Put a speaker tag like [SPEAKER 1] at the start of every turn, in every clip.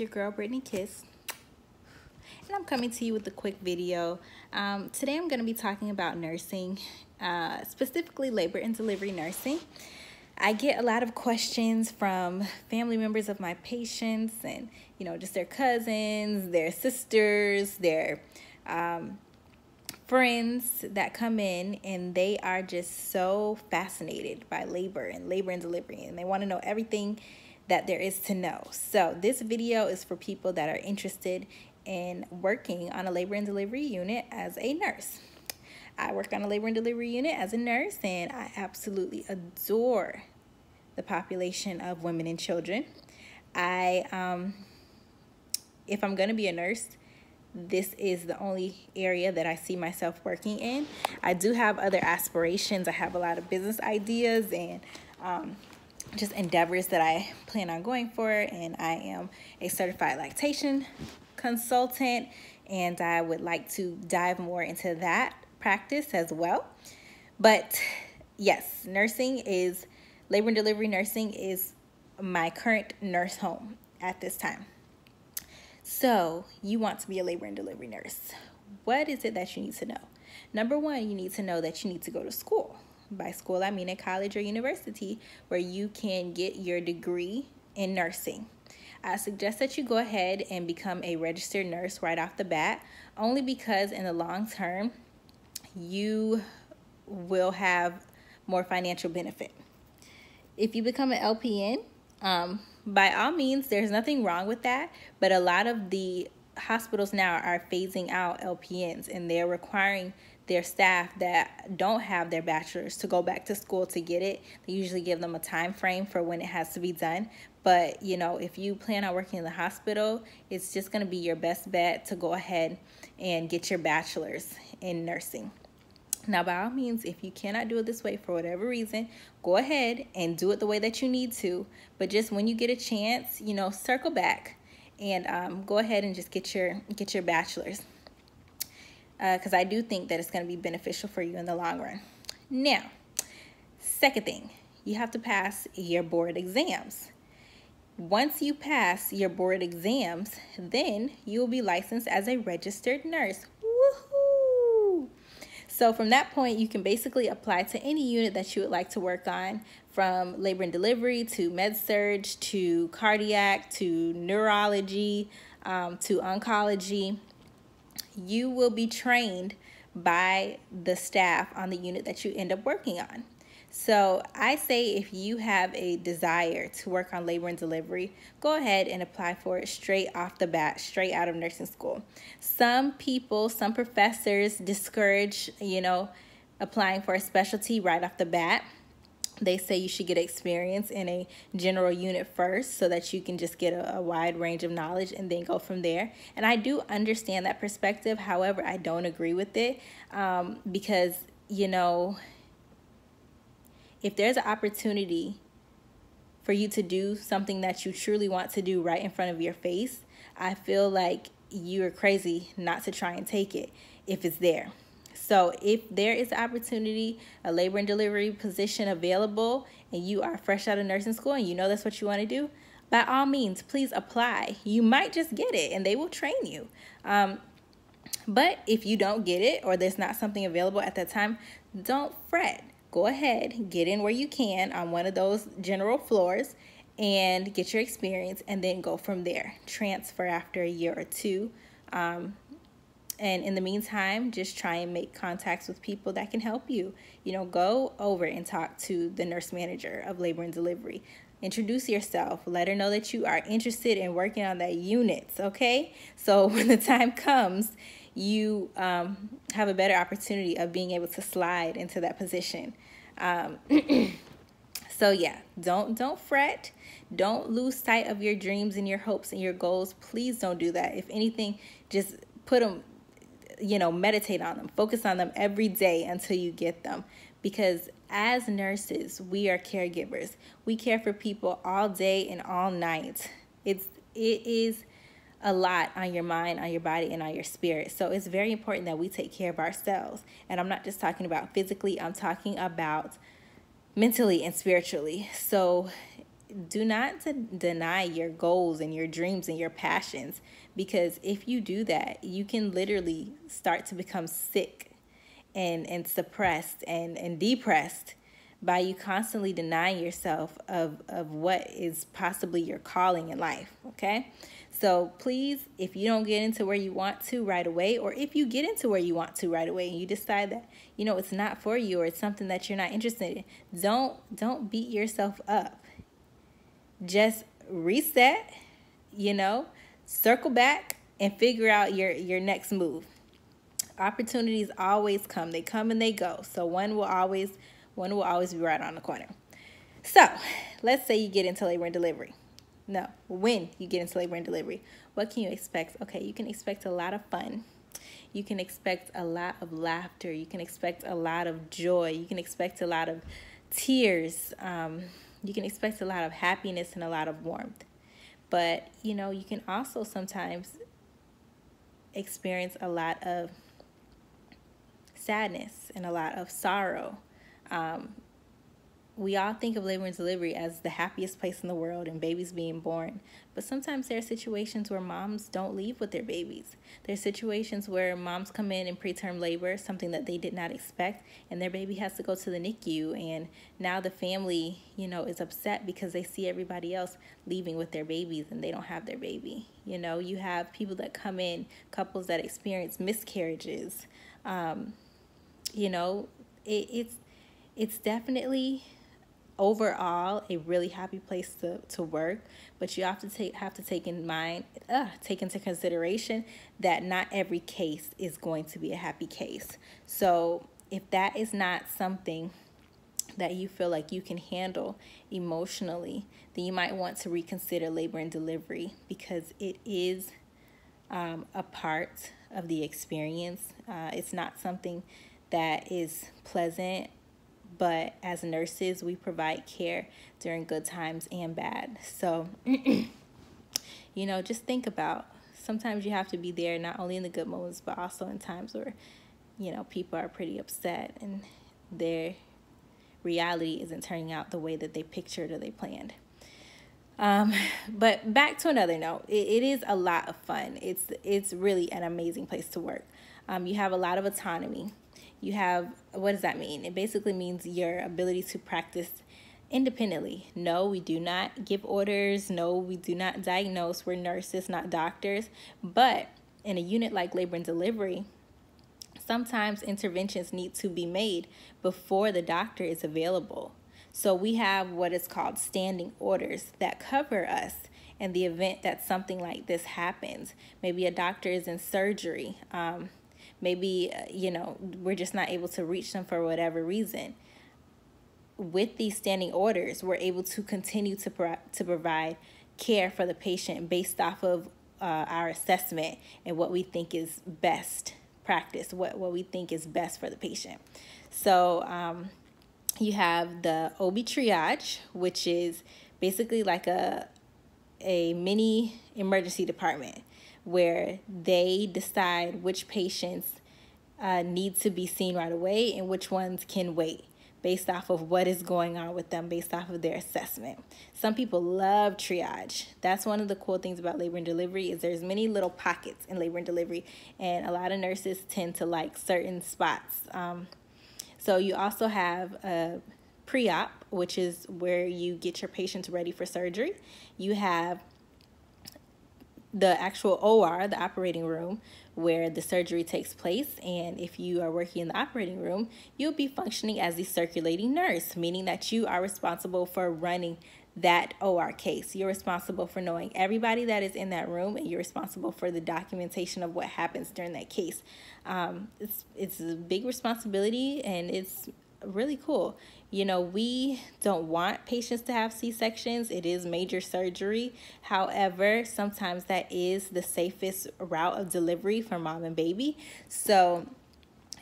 [SPEAKER 1] your girl Brittany Kiss, and I'm coming to you with a quick video. Today I'm going to be talking about nursing, specifically labor and delivery nursing. I get a lot of questions from family members of my patients and, just their cousins, their sisters, their friends that come in, and they are just so fascinated by labor and delivery, and they want to know everything that there is to know. So this video is for people that are interested in working on a labor and delivery unit as a nurse. I work on a labor and delivery unit as a nurse, and I absolutely adore the population of women and children. If I'm going to be a nurse, this is the only area that I see myself working in. I do have other aspirations. I have a lot of business ideas and just endeavors that I plan on going for, and I am a certified lactation consultant, and I would like to dive more into that practice as well. But yes, labor and delivery nursing is my current nurse home at this time. So you want to be a labor and delivery nurse. What is it that you need to know? Number one, you need to know that you need to go to school. By school, I mean a college or university where you can get your degree in nursing. I suggest that you go ahead and become a registered nurse right off the bat, only because in the long term, you will have more financial benefit. If you become an LPN, by all means, there's nothing wrong with that, but a lot of the hospitals now are phasing out LPNs, and they're requiring their staff that don't have their bachelor's to go back to school to get it. They usually give them a time frame for when it has to be done. But, if you plan on working in the hospital, it's just going to be your best bet to go ahead and get your bachelor's in nursing. Now, by all means, if you cannot do it this way for whatever reason, go ahead and do it the way that you need to. But just when you get a chance, circle back and go ahead and just get your bachelor's. Because I do think that it's going to be beneficial for you in the long run. Now, second thing, you have to pass your board exams. Once you pass your board exams, then you will be licensed as a registered nurse. Woohoo! So from that point, you can basically apply to any unit that you would like to work on, from labor and delivery to med-surg to cardiac to neurology to oncology. You will be trained by the staff on the unit that you end up working on. So I say if you have a desire to work on labor and delivery, go ahead and apply for it straight off the bat, straight out of nursing school. Some professors discourage, applying for a specialty right off the bat. They say you should get experience in a general unit first so that you can just get a wide range of knowledge and then go from there. And I do understand that perspective. However, I don't agree with it because, if there's an opportunity for you to do something that you truly want to do right in front of your face, I feel like you're crazy not to try and take it if it's there. So if there is an opportunity, a labor and delivery position available, and you are fresh out of nursing school and that's what you want to do, by all means, please apply. You might just get it and they will train you. But if you don't get it or there's not something available at that time, don't fret. Go ahead, get in where you can on one of those general floors and get your experience, and then go from there. Transfer after a year or two. And in the meantime, just try and make contacts with people that can help you. Go over and talk to the nurse manager of labor and delivery. Introduce yourself. Let her know that you are interested in working on that unit, okay? So when the time comes, you have a better opportunity of being able to slide into that position. So yeah, don't fret. Don't lose sight of your dreams and your hopes and your goals. Please don't do that. If anything, just put them, meditate on them. Focus on them every day until you get them. Because as nurses, we are caregivers. We care for people all day and all night. It is a lot on your mind, on your body, and on your spirit. So it's very important that we take care of ourselves. And I'm not just talking about physically, I'm talking about mentally and spiritually. So do not deny your goals and your dreams and your passions, because if you do that, you can literally start to become sick and suppressed and depressed by you constantly denying yourself of what is possibly your calling in life, okay? So please, if you don't get into where you want to right away, or if you get into where you want to right away and you decide that, you know, it's not for you, or it's something that you're not interested in, don't beat yourself up. Just reset, you know, circle back and figure out your next move. Opportunities always come. They come and they go. So one will always be right on the corner. So let's say you get into labor and delivery. No, when you get into labor and delivery, what can you expect? Okay, you can expect a lot of fun. You can expect a lot of laughter. You can expect a lot of joy. You can expect a lot of tears. You can expect a lot of happiness and a lot of warmth. But, you know, you can also sometimes experience a lot of sadness and a lot of sorrow. We all think of labor and delivery as the happiest place in the world and babies being born. But sometimes there are situations where moms don't leave with their babies. There are situations where moms come in preterm labor, something that they did not expect, and their baby has to go to the NICU. And now the family, you know, is upset because they see everybody else leaving with their babies and they don't have their baby. You know, you have people that come in, couples that experience miscarriages. You know, it's definitely overall a really happy place to work, but you have to take into consideration that not every case is going to be a happy case. So if that is not something that you feel like you can handle emotionally, then you might want to reconsider labor and delivery, because it is a part of the experience. It's not something that is pleasant, but as nurses, we provide care during good times and bad. So, you know, just think about, sometimes you have to be there, not only in the good moments, but also in times where, you know, people are pretty upset and their reality isn't turning out the way that they pictured or they planned. But back to another note, it is a lot of fun. It's really an amazing place to work. You have a lot of autonomy. You have, what does that mean? It basically means your ability to practice independently. No, we do not give orders. No, we do not diagnose. We're nurses, not doctors. But in a unit like labor and delivery, sometimes interventions need to be made before the doctor is available. So we have what is called standing orders that cover us in the event that something like this happens. Maybe a doctor is in surgery. Maybe, you know, we're just not able to reach them for whatever reason. With these standing orders, we're able to continue to provide care for the patient based off of our assessment and what we think is best practice, what we think is best for the patient. So you have the OB triage, which is basically like a mini emergency department, where they decide which patients need to be seen right away and which ones can wait based off of what is going on with them, based off of their assessment. Some people love triage. That's one of the cool things about labor and delivery, is there's many little pockets in labor and delivery, and a lot of nurses tend to like certain spots. So you also have a pre-op, which is where you get your patients ready for surgery. You have the actual OR, the operating room, where the surgery takes place. And if you are working in the operating room, you'll be functioning as the circulating nurse, meaning that you are responsible for running that OR case. You're responsible for knowing everybody that is in that room, and you're responsible for the documentation of what happens during that case. It's a big responsibility, and it's really cool. You know, we don't want patients to have C-sections. It is major surgery. However, sometimes that is the safest route of delivery for mom and baby. So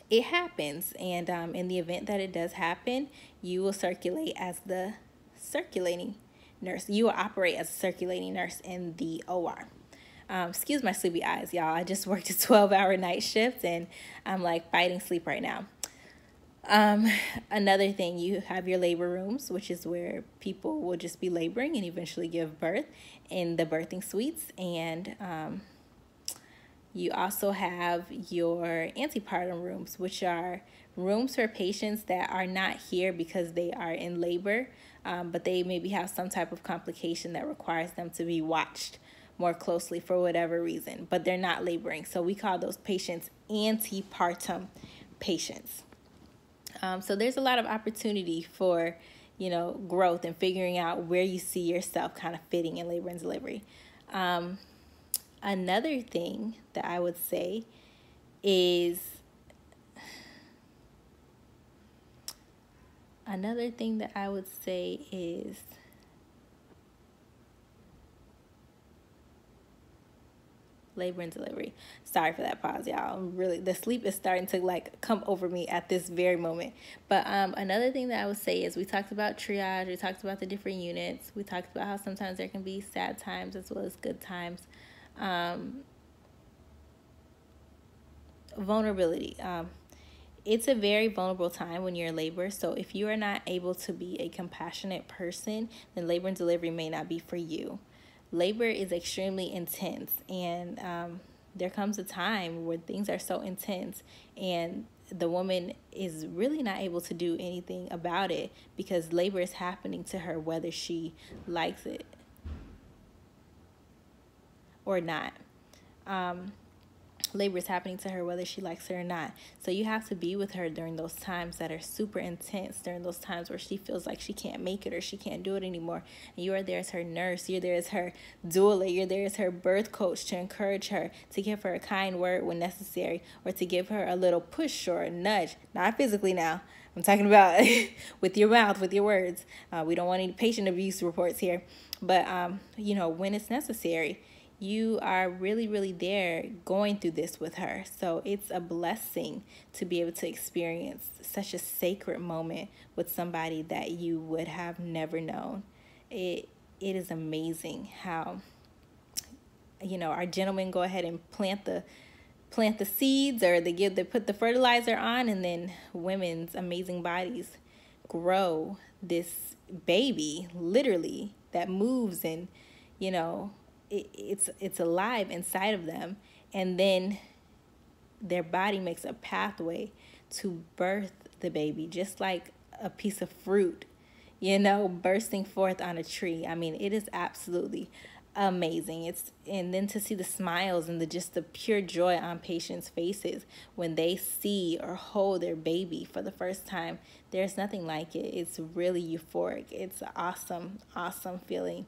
[SPEAKER 1] it happens. And in the event that it does happen, you will circulate as the circulating nurse. You will operate as a circulating nurse in the OR. Excuse my sleepy eyes, y'all. I just worked a 12-hour night shift, and I'm like fighting sleep right now. Um, Another thing, you have your labor rooms, which is where people will just be laboring and eventually give birth in the birthing suites. And you also have your antepartum rooms, which are rooms for patients that are not here because they are in labor, but they maybe have some type of complication that requires them to be watched more closely for whatever reason, but they're not laboring. So we call those patients antepartum patients. So there's a lot of opportunity for, growth and figuring out where you see yourself kind of fitting in labor and delivery. Another thing that I would say is labor and delivery. Sorry for that pause, y'all. The sleep is starting to come over me at this very moment. But another thing that I would say is we talked about triage. We talked about the different units. We talked about how sometimes there can be sad times as well as good times. Vulnerability. It's a very vulnerable time when you're in labor. So if you are not able to be a compassionate person, then labor and delivery may not be for you. Labor is extremely intense, and there comes a time where things are so intense and the woman is really not able to do anything about it because labor is happening to her whether she likes it or not. Labor is happening to her whether she likes it or not. So you have to be with her during those times that are super intense, during those times where she feels like she can't make it or she can't do it anymore. And you are there as her nurse, you're there as her doula, you're there as her birth coach to encourage her, to give her a kind word when necessary, or to give her a little push or a nudge. Not physically now. I'm talking about with your mouth, with your words. We don't want any patient abuse reports here. But, when it's necessary, you are really, really there going through this with her. So it's a blessing to be able to experience such a sacred moment with somebody that you would have never known. It is amazing how, our gentlemen go ahead and plant the seeds, or they put the fertilizer on, and then women's amazing bodies grow this baby, literally, that moves and, it's alive inside of them, and then their body makes a pathway to birth the baby, just like a piece of fruit, bursting forth on a tree. I mean, it is absolutely amazing. And then to see the smiles and the pure joy on patients' faces when they see or hold their baby for the first time, there's nothing like it. It's really euphoric. It's an awesome feeling.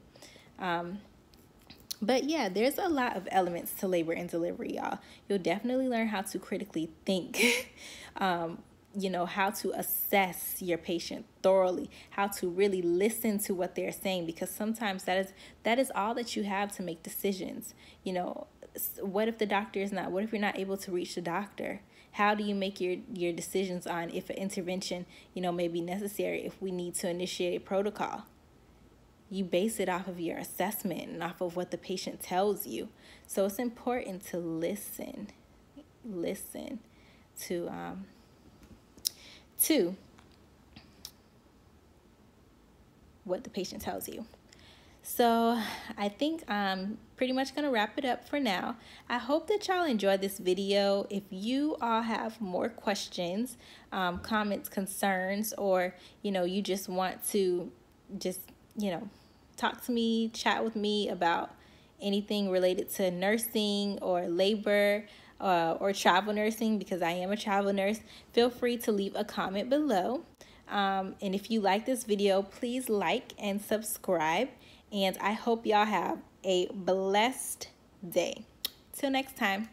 [SPEAKER 1] But yeah, there's a lot of elements to labor and delivery, y'all. You'll definitely learn how to critically think, how to assess your patient thoroughly, how to really listen to what they're saying, because sometimes that is all that you have to make decisions. What if the doctor is not, what if you're not able to reach the doctor? How do you make your decisions on if an intervention, may be necessary, if we need to initiate a protocol? You base it off of your assessment and off of what the patient tells you. So it's important to listen to what the patient tells you. So I think I'm pretty much going to wrap it up for now. I hope that y'all enjoyed this video. If you all have more questions, comments, concerns, or, you just want to talk to me, chat with me about anything related to nursing or labor or travel nursing, because I am a travel nurse, feel free to leave a comment below. And if you like this video, please like and subscribe. And I hope y'all have a blessed day. Till next time.